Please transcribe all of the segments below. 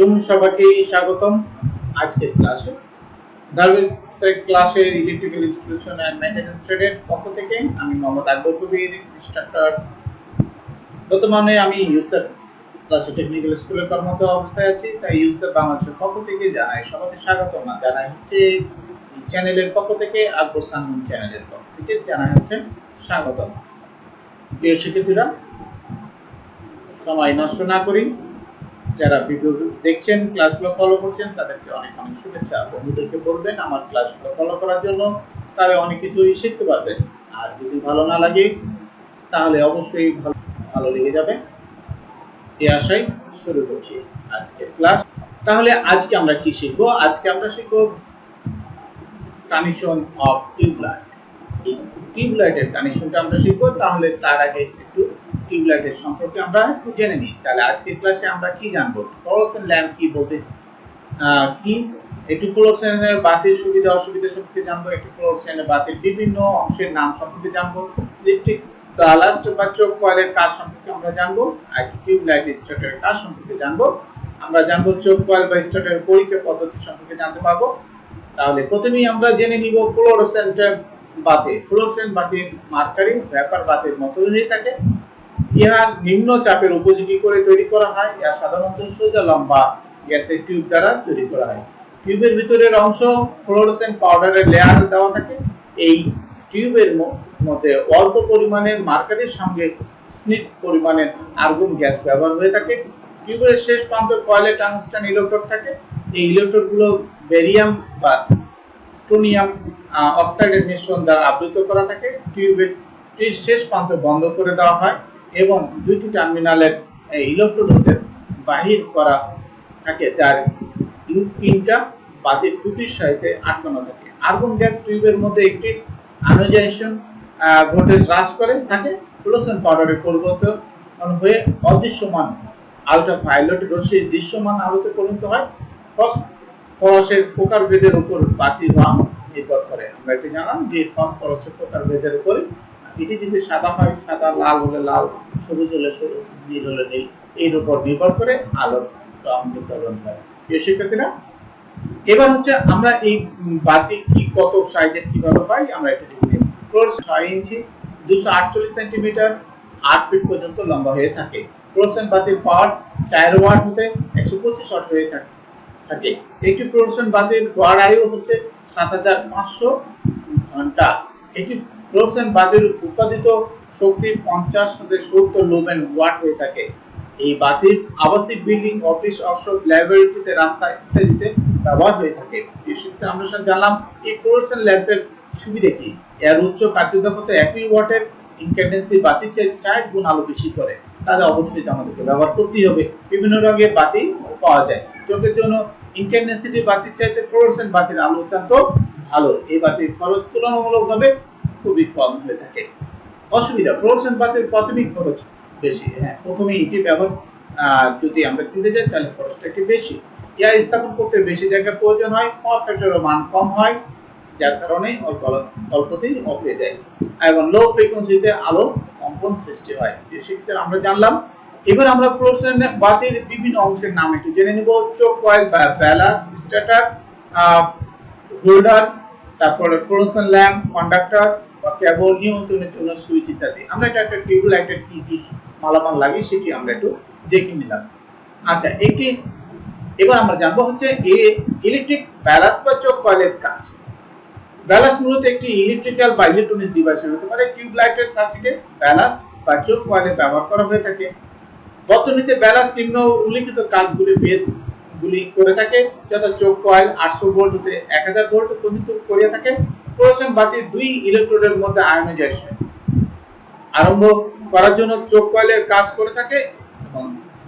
আলাইকুম, সবাইকে স্বাগতম আজকের ক্লাসে। ধারাবাহিক ক্লাসের ইলেকট্রিক্যাল ইনস্টলেশন এন্ড মেইনটেনেন্স ট্রেডের পক্ষ থেকে আমি মোহাম্মদ আকবর কবির, ইনস্ট্রাক্টর। বর্তমানে আমি ইউসার ক্লাসে টেকনিক্যাল স্কুলে কর্মরত অবস্থায় আছি, তাই ইউসার বাংলাদেশের পক্ষ থেকে জানাই সবাইকে স্বাগতম। জানাই হচ্ছে চ্যানেলের পক্ষ থেকে, আকবর সানমুন চ্যানেলের পক্ষ থেকে জানাই হচ্ছে স্বাগতম। প্রিয় শিক্ষার্থীরা, সময় নষ্ট না করি, যারা ভিডিও দেখছেন, ক্লাসগুলো ফলো করছেন, তাদেরকে অনেক অনেক শুভেচ্ছা। বন্ধুদেরকে বলবেন আমার ক্লাসগুলো ফলো করার জন্য, তাহলে অনেক কিছুই শিখতে পারবেন। আর যদি ভালো না লাগে তাহলে অবশ্যই ভালো লেগে যাবে। এই আশায় শুরু করছি আজকের ক্লাস। তাহলে আজকে আমরা কি শিখবো? আজকে আমরা শিখবো কানেকশন অফ টিউবলাইট। এই টিউবলাইটের কানেকশনটা আমরা শিখবো। তাহলে তার আগে একটু টিউবলাইটের সম্পর্কে আমরা একটু জেনে নিই। তাহলে আজকের ক্লাসে আমরা কি জানবো? ফ্লোরোসেন্ট ল্যাম্প কি বলতে কি, একটু ফ্লোরোসেন্টের বাতির সুবিধা অসুবিধা সম্পর্কে জানবো, একটু ফ্লোরোসেন্টের বাতির বিভিন্ন অংশের নাম সম্পর্কে জানবো, ইলেকট্রিক ব্যালাস্ট বা চোখ কয়েলের কাজ সম্পর্কে আমরা জানবো, আর টিউবলাইট স্টার্টারের কাজ সম্পর্কে জানবো। আমরা জানবো চোখ কয়েল বা স্টার্টারের পরীক্ষা পদ্ধতি সম্পর্কে জানতে পারবো। তাহলে প্রথমেই আমরা জেনে নিব ফ্লোরোসেন্টের বাতি। ফ্লোরোসেন্ট বাতির মার্কারি ভেপার বাতির মতো হয়ে থাকে। ইহা নিম্ন চাপের উপযোগী করে তৈরি করা হয়। ইহা সাধারণত সোজা লম্বা গ্যাসের টিউব দ্বারা তৈরি করা হয়। টিউবের ভিতরের অংশ ফ্লোরোসেন্ট পাউডারের লেয়ার দেওয়া থাকে। এই টিউবের মধ্যে অল্প পরিমাণের মার্কারির সঙ্গে স্নিগ্ধ পরিমাণের আর্গন গ্যাস ব্যবহার হয়ে থাকে। টিউবের শেষ প্রান্তে কয়েলে টাংস্টেন ইলেকট্রোড থাকে। এই ইলেকট্রোডগুলো বেরিয়াম বা স্টোনিয়াম অক্সাইডের মিশ্রণ দ্বারা আবৃত করা থাকে। টিউবের শেষ প্রান্ত বন্ধ করে দেওয়া হয় এবং দুইটি টার্মিনালের ইলেকট্রোডদের বাহির করা থাকে, যার পিনটা বাতির খুঁটির সাথে আটকানো থাকে। আর্গন গ্যাস টিউবের মধ্যে একটি আয়োনাইজেশন ভোল্টেজ হ্রাস করে থাকে। ফ্লোরোসেন্ট পাউডারের পরিবর্তন হয়ে অদৃশ্যমান আল্ট্রাভায়োলেট রশ্মি দৃশ্যমান আলোতে পরিণত হয়। ফসফরাসের প্রকারভেদের উপর বাতির রং নির্ভর করে। আমরা এটি জানলাম যে ফসফরাসের প্রকারভেদের উপর, এটি যদি সাদা হয় সাদা, লাল হলে লাল, সবুজ হলে সবুজ, নীল হলে নীল, এর উপর নির্ভর করে আলোর রং নির্ধারণ হয়। প্রিয় শিক্ষার্থীরা, এবার হচ্ছে আমরা এই বাতি কি কত সাইজের কিভাবে পাই আমরা এটা দেখে নেব। ফ্লোরোসেন্ট 6 ইঞ্চি 248 সেন্টিমিটার 8 ফিট পর্যন্ত লম্বা হয়ে থাকে। ফ্লোরোসেন্ট বাতির পাওয়ার 4 ওয়াট হতে 125 ওয়াট হয়ে থাকে। একটি ফ্লোরোসেন্ট বাতির গড় আয়ু হচ্ছে 7500 ঘন্টা। একটি ফ্লোরোসেন্ট বাতির উৎপাদিত শক্তি 50 হতে 70 লুমেন ওয়াট হয়ে থাকে। এই বাতির আবাসিক বিল্ডিং, অফিস, ওয়ার্কশপ, ল্যাবরেটরিতে, রাস্তা ইত্যাদিতে ব্যবহার হয়ে থাকে। এই সূত্রে আমরা জানলাম এই ফ্লোরোসেন্ট ল্যাম্পের সুবিধা কি। এর উচ্চ কার্যদক্ষতা 1 ওয়াটের ইনক্যান্ডেন্সি বাতির চেয়ে 4 গুণ আলো বেশি করে। তাহলে অবশ্যই আমাদেরকে ব্যবহার করতেই হবে। বিভিন্ন রঙের বাতি পাওয়া যায়। চোখের জন্য ইনক্যান্ডেন্সিটি বাতির চাইতে ফ্লোরোসেন্ট বাতির আলো অত্যন্ত ভালো। এই বাতির খরচ তুলনামূলকভাবে খুবই কম হয়ে থাকে। অসুবিধা, ফ্লোরোসেন্ট বাতির প্রাথমিক খরচ বেশি। প্রথমে এটি ব্যবহার যদি আমরা কিনতে যাই তাহলে খরচটা একটু বেশি। ইয়া স্থাপন করতে বেশি জায়গা প্রয়োজন হয়। পাওয়ার ফ্যাক্টরের মান কম হয়, যার কারণে অল্পতেই অফ হয়ে যায় এবং লো ফ্রিকোয়েন্সিতে আলো কম্পন সৃষ্টি হয়। সেক্ষেত্রে আমরা জানলাম। এবার আমরা ফ্লোরোসেন্ট বাতির বিভিন্ন অংশের নাম একটু জেনে নিব। চোখ কয়েল বা ব্যালাস্ট, স্টার্টার, হোল্ডার, তারপরে ফ্লোরোসেন্ট ল্যাম্প, কন্ডাক্টর বা কেবল, নিয়ন্ত্রণের জন্য সুইচ ইত্যাদি। আমরা এটা একটা টিউবলাইটের কি কি মালামাল লাগে সেটি আমরা একটু দেখে নিলাম। আচ্ছা, এবার আমরা জানবো হচ্ছে ইলেকট্রিক ব্যালাস্ট বা চোখ কয়েলের কাজ। ব্যালাস্ট মূলত একটি ইলেকট্রিক্যাল বা ইলেকট্রনিক্স ডিভাইস হতে পারে। টিউবলাইটের সার্কিটে ব্যালাস্ট বা চোখ কয়েলে ব্যবহার করা হয়ে থাকে। বর্তনীতে ব্যালাস্ট নিম্ন উল্লেখিত কাজগুলি করে থাকে, যথা চোখ কয়েল 800 ভোল্ট হতে 1000 ভোল্ট পর্যন্ত করে থাকে। ফ্লোরোসেন্ট বাতির 2 ইলেকট্রোডের মধ্যে আয়োনাইজেশন আরম্ভ করার জন্য চোখ কয়েলের কাজ করে থাকে এবং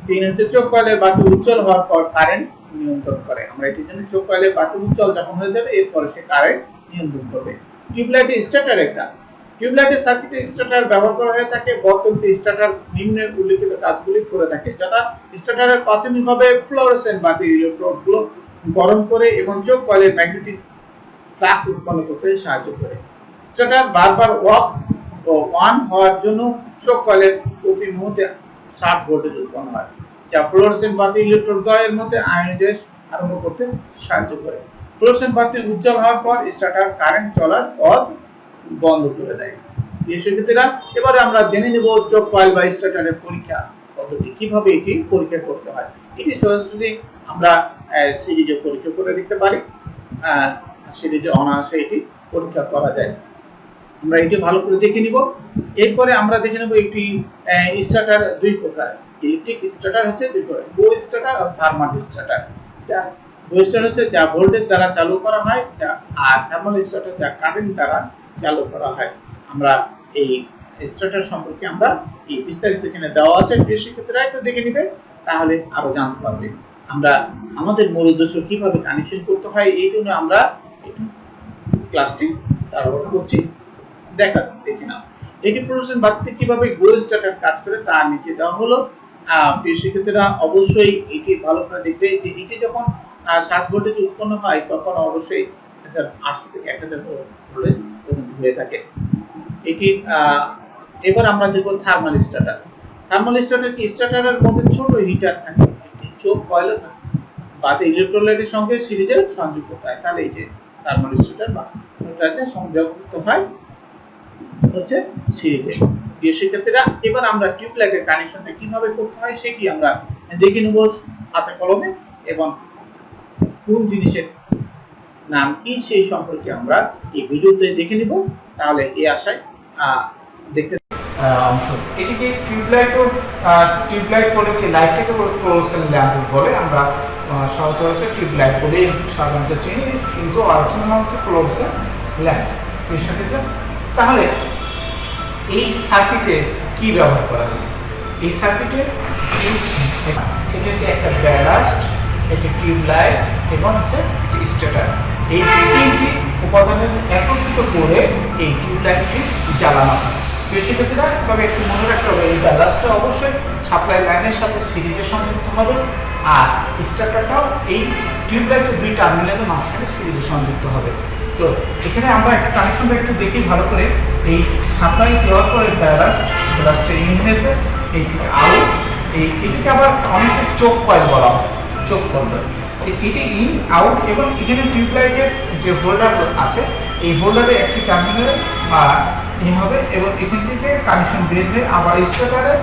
3 হচ্ছে চোখ কয়েলের বাতি উজ্জ্বল হওয়ার পর কারেন্ট নিয়ন্ত্রণ করে। আমরা এটির জন্য চোখ কয়েলের বাতি উজ্জ্বল যখন হয়ে যাবে এরপরে সে কারেন্ট নিয়ন্ত্রণ করবে। টিউবলাইটের স্টার্টারের কাজ। টিউবলাইটের সার্কিটে স্টার্টার ব্যবহার করা হয়ে থাকে। বর্তনীতে স্টার্টার নিম্নের উল্লেখিত কাজগুলি করে থাকে, যথা স্টার্টারের প্রাথমিকভাবে ফ্লোরোসেন্ট বাতির ইলেকট্রোডগুলো গরম করে এবং চোখ কয়েলের ম্যাগনেটিক ফ্লাক্স উৎপন্ন করতে সাহায্য করে। স্টার্টার বারবার অন হওয়ার জন্য চোখ কয়েলের প্রতি মুহূর্তে 60 ভোল্টেজ উৎপন্ন হয়, যা ফ্লোরোসেন্ট বাতি ইলেকট্রন দ্বয়ের মধ্যে আয়নাইজেশ আরম্ভ করতে সাহায্য করে। ফ্লোরোসেন্ট বাতি উজ্জ্বল হওয়ার পর স্টার্টার কারেন্ট চলার পথ বন্ধ করে দেয়। প্রিয় শিক্ষার্থীরা, এবারে আমরা জেনে নেব চোখ কয়েল বা স্টার্টারের পরীক্ষা পদ্ধতি, কিভাবে এটি পরীক্ষা করতে হয়। এটি সরাসরি আমরা সিরিজে পরীক্ষা করে দেখতে পারি, সিরিজে অনায়াসে এটি পরীক্ষা করা যায়। আমরা এটি ভালো করে দেখে নিব। এরপরে আমরা দেখে নেব একটি স্টার্টার দুই প্রকার। ইলেকট্রিক স্টার্টার হচ্ছে দুই প্রকার, গো স্টার্টার আর থার্মাল স্টার্টার। যা গো স্টার্টার হচ্ছে যা ভোল্টেজ দ্বারা চালু করা হয়, যা আর থার্মাল স্টার্টার যা কারেন্ট দ্বারা চালু করা হয়। আমরা এই স্টার্টার সম্পর্কে আমরা এই বিস্তারিত এখানে দেওয়া আছে, প্রিয় শিক্ষার্থীরা একটু দেখে নেবে, তাহলে আরো জানতে পারবে। আমরা আমাদের মূল উদ্দেশ্য কিভাবে কানেকশন করতে হয়, এই জন্য আমরা ক্লাসটি তারপর করছি, দেখে নাও। এটি ফ্লোরোসেন্ট বাতিতে কিভাবে গো স্টার্টার কাজ করে তা নিচে দেওয়া হলো। প্রিয় শিক্ষার্থীরা অবশ্যই এটি ভালো করে দেখবে যে এটি যখন 7 ভোল্টেজ উৎপন্ন হয় তখন অবশ্যই 800 থেকে 1000 ভোল্টেজ পর্যন্ত হয়ে থাকে। এটি এবার আমরা দেখব থার্মাল স্টার্টার। থার্মাল স্টার্টার কি, স্টার্টারের মধ্যে ছোট হিটার থাকে, একটি চোখ কয়েলও থাকে, বাতি ইলেকট্রোলাইটের সঙ্গে সিরিজে সংযুক্ত হয়, তাহলে এই যে থার্মাল স্টার্টার বা এটা আছে সংযুক্ত হয় হচ্ছে সিরিজে। প্রিয় শিক্ষার্থীরা, এবার আমরা টিউবলাইটের কানেকশনটা কিভাবে করতে হয় সেটি আমরা দেখে নেব হাতে কলমে, এবং কোন জিনিসের নাম কি সেই সম্পর্কে আমরা এই ভিডিওতে দেখে নিব। তাহলে এই আশায় দেখতে অংশ এটিকে টিউবলাইট বলেছে, লাইটটাকে ফ্লোরোসেন্ট ল্যাম্প বলে। আমরা সচরাচর টিউবলাইট বলে সাধারণত চিনি, কিন্তু অরিজিনাল নাম হচ্ছে ফ্লোরোসেন্ট ল্যাম্প। তাহলে এই সার্কিটে কি ব্যবহার করা যাবে? এই সার্কিটে সেটি হচ্ছে একটা ব্যালাস্ট, একটি টিউবলাইট এবং হচ্ছে স্টার্টার। এই তিনটি উপাদানের একত্রিত করে এই টিউবলাইটটি জ্বালানো হয়। শিক্ষার্থীরা, তবে একটু মনে রাখতে হবে এই ব্যালাস্টটা অবশ্যই সাপ্লাই লাইনের সাথে সিরিজে সংযুক্ত হবে, আর স্টার্টারটাও এই টিউবলাইটের দুই টার্মিনালের মাঝখানে সিরিজে সংযুক্ত হবে। তো এখানে আমরা একটা কানেকশনটা একটু দেখি ভালো করে। এই সাপ্লাই দেওয়ার পরে ব্যালাস্টের ইন হয়েছে, এই থেকে আউট, এটিকে আবার অনেকে চোখ কয়েল বলা হয়, চোখ কয়েল। এটি ইন আউট, এবং এখানে টিউবলাইটের যে হোল্ডার আছে এই হোল্ডারে একটি টার্মিনালে ইন হবে, এবং এখান থেকে কানেকশন বের হয়ে আবার স্টার্টারে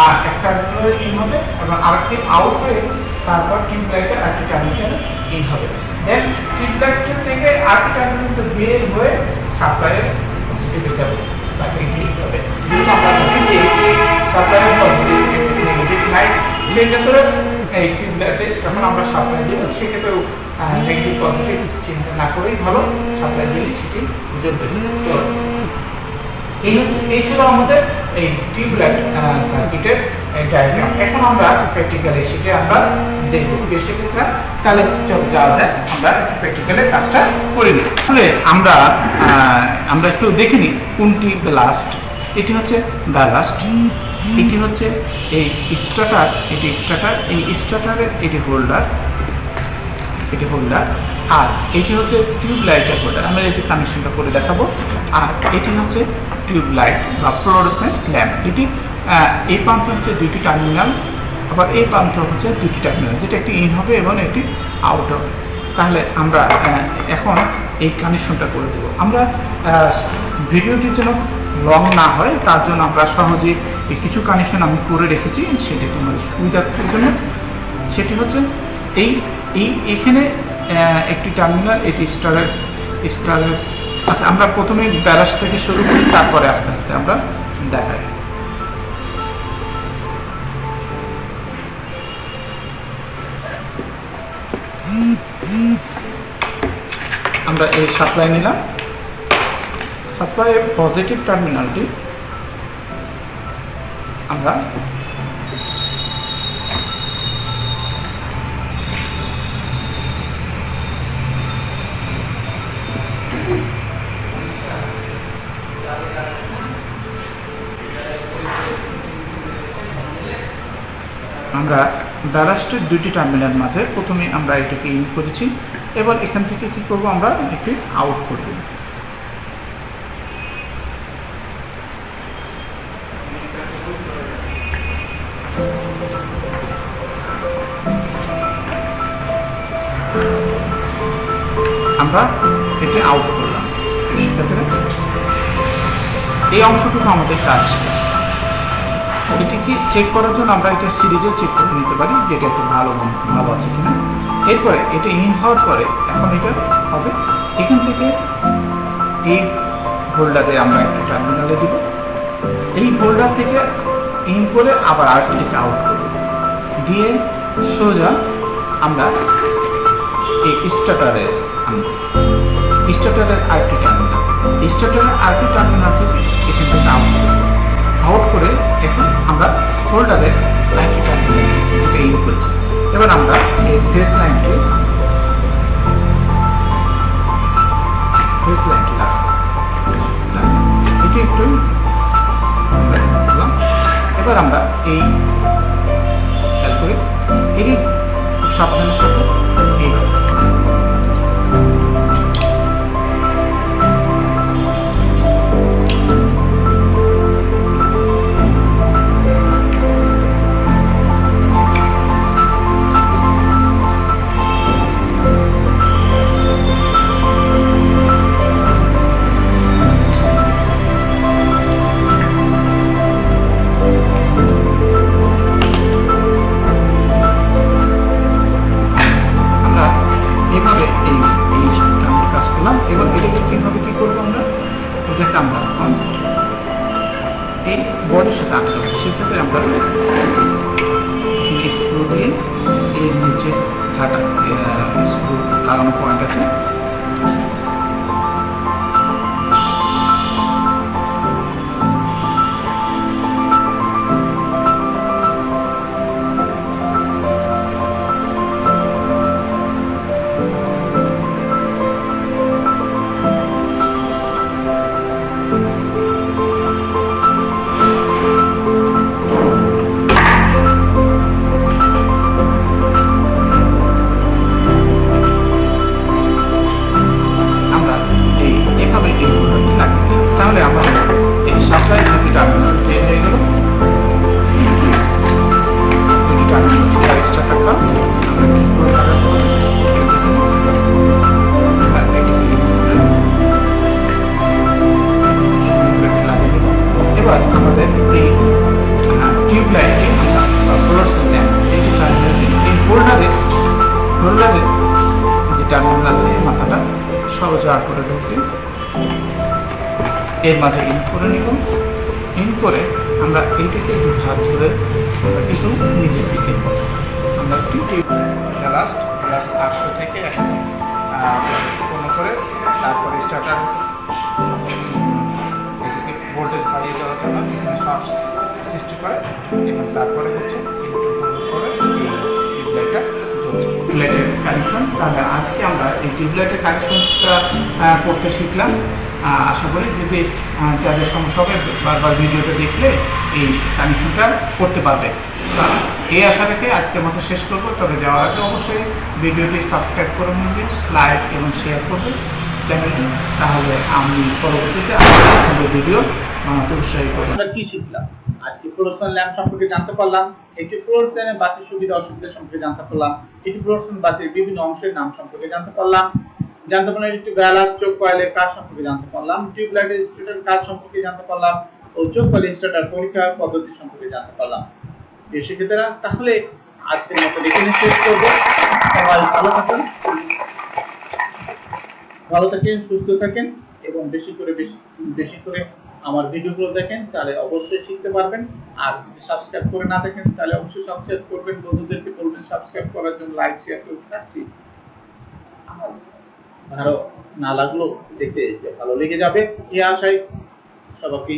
আর একটা টার্মিনালে ইন হবে, এবং আরেকটি আউট হয়ে তারপর টিউবলাইটে আরেকটি টার্মিনালে ইন হবে। দেন টিউবলাইটের থেকে আরেকটি টার্মিনালে বের হয়ে সাপ্লাইয়ের পজিটিভে যাবে, তাকে ইন্ডিকেট হবে। যেহেতু আমরা জানি যে এসি সাপ্লাইয়ের পজিটিভ নেগেটিভ লাইট, সেই ক্ষেত্রে এই টিউবলাইটে যখন আমরা সাপ্লাই দিব সেক্ষেত্রে নেগেটিভ পজিটিভ চিন্তা না করেই ভালো, সাপ্লাই দিলে সেটি জ্বলবে। তো এই ছিল আমাদের এই টিউবলাইট সার্কিটের ডায়াগ্রাম। এখন আমরা প্র্যাকটিক্যালি সেটা আমরা দেখব বেশি ক্ষেত্রে। তাহলে চল যাওয়া যায়, আমরা প্র্যাকটিক্যালে কাজটা করে নিই। তাহলে আমরা একটু দেখে নিই কোনটি ব্যালাস্ট। এটি হচ্ছে ব্যালাস্ট, এটি হচ্ছে এই স্টার্টার, এটি স্টার্টার, এই স্টার্টারের এটি হোল্ডার, এটি হোল্ডার, আর এটি হচ্ছে টিউবলাইটের হোল্ডার। আমরা এটি কানেকশনটা করে দেখাবো। আর এটি হচ্ছে টিউবলাইট বা ফ্লোরোসেন্ট ল্যাম্প। এটি এই প্রান্ত হচ্ছে দুইটি টার্মিনাল, আবার এই প্রান্ত হচ্ছে দুইটি টার্মিনাল, যেটা একটি ইন হবে এবং একটি আউট হবে। তাহলে আমরা এখন এই কানেকশনটা করে দেব। আমরা ভিডিওটির জন্য লং না হয় তার জন্য আমরা সহজে কিছু কানেকশন আমি করে রেখেছি, সেটি তোমাদের সুবিধার্থের জন্য। সেটি হচ্ছে এইখানে একটি টার্মিনাল, এটি স্টারের। আচ্ছা, আমরা প্রথমে ব্যালাস্ট থেকে শুরু করি, তারপরে আস্তে আস্তে আমরা দেখাই। আমরা এই সাপ্লাই নিলাম, সাপ্লাইয়ের পজিটিভ টার্মিনালটি আমরা ব্যালাস্টের দুইটি টার্মিনাল মাঝে প্রথমে আমরা এটাকে ইন করেছি। এবার এখান থেকে কি করব, আমরা একটি আউট করব। আমরা এটি আউট করলাম। সেক্ষেত্রে এই অংশটুকু আমাদের কাজ শেষ। এটিকে চেক করার জন্য আমরা এটা সিরিজে চেক করে নিতে পারি যে এটা একটু ভালো আছে কিনা। এরপরে এটা ইন হওয়ার পরে এখন এটা হবে এখান থেকে এই হোল্ডারে আমরা একটা টার্মিনালে দিব। এই হোল্ডার থেকে ইন করে আবার এটাকে আউট করব, দিয়ে সোজা আমরা এই স্টার্টারে আনব। স্টার্টারের আরেকটি টার্মিনাল, স্টার্টারের আরেকটি টার্মিনাল থেকে এখান থেকে আউট করে এখন আমরা হোল্ডারের আরেকটি টার্মিনাল দিচ্ছি যেটা ইন করেছি। এবার আমরা এই ফেজ লাইনটি রাখবো, এটি একটু। এবার আমরা এই খেয়াল করি এটি খুব সাবধানের সাথে এই এই বডির সাথে আটকাবো। সেক্ষেত্রে আমরা স্ক্রু দিয়ে এর নিচে স্ক্রু লাগানো পয়েন্ট আছে, তাহলে আমাদের এই সাপ্লাই দুটি টার্মিনাল তৈরি হয়ে গেল। দুটি টার্মিনাল স্টার্টারটা আমরা ঠিক করে লাগাবো। এবার আমাদের এই টিউব লাইটটি আমরা ফ্লোরসেন্ট ল্যাম্প এই হোল্ডারের যে টার্মিনাল আছে এই মাথাটা সহজে করে ঢুকবে। এর মাঝে ইন করে নিব। ইন করে আমরা এইটাকে দু হাত ধরে কিছু নিচের দিকে আমরা একটি লাস্ট 800 থেকে 1000 করে তারপরে স্টার্টার এটাকে ভোল্টেজ বাড়িয়ে দেওয়ার জন্য এখানে শর্ট সৃষ্টি করে এবং তারপরে হচ্ছে করে এই টিউবলাইটটা জ্বলছে। টিউবলাইটের কানেকশন। তাহলে আজকে আমরা এই টিউবলাইটের কানেকশনটা করতে শিখলাম। আশা করি যদি যাদের সমস্যা হবে বারবার ভিডিওটা দেখলে এই কানেকশনটা করতে পারবে। এই আশা রেখে আজকের মতো শেষ করবো। তবে যাওয়ার আগে অবশ্যই ভিডিওটি সাবস্ক্রাইব করে নেবে, লাইক এবং শেয়ার করবে চ্যানেলটি, তাহলে আমি পরবর্তীতে আরও সুন্দর ভিডিও বানাতে উৎসাহিত করব। আমরা কি শিখলাম আজকে? ফ্লোরোসেন্ট ল্যাম্প সম্পর্কে জানতে পারলাম, একটি ফ্লোরোসেন্ট বাতির সুবিধা অসুবিধা সম্পর্কে জানতে পারলাম, একটি ফ্লোরোসেন্ট বাতির বিভিন্ন অংশের নাম সম্পর্কে জানতে পারলাম, একটি ব্যালান্স চোখ কয়েলের কাজ সম্পর্কে জানতে পারলাম, টিউবলাইটের স্টার্টার কাজ সম্পর্কে জানতে পারলাম ও চোখ কয়েল স্টার্টার পরীক্ষার পদ্ধতি সম্পর্কে জানতে পারলাম। শিক্ষার্থীরা, তাহলে আজকের মতো এখানে শেষ করব। সবাই ভালো থাকেন, সুস্থ থাকেন এবং বেশি করে আমার ভিডিওগুলো দেখেন, তাহলে অবশ্যই শিখতে পারবেন। আর যদি সাবস্ক্রাইব করে না থাকেন তাহলে অবশ্যই সাবস্ক্রাইব করবেন, বন্ধুদেরকে বলবেন সাবস্ক্রাইব করার জন্য, লাইক শেয়ার করে থাকছি। ভালো না লাগলো দেখতে ভালো লেগে যাবে এই আশায় সবাইকে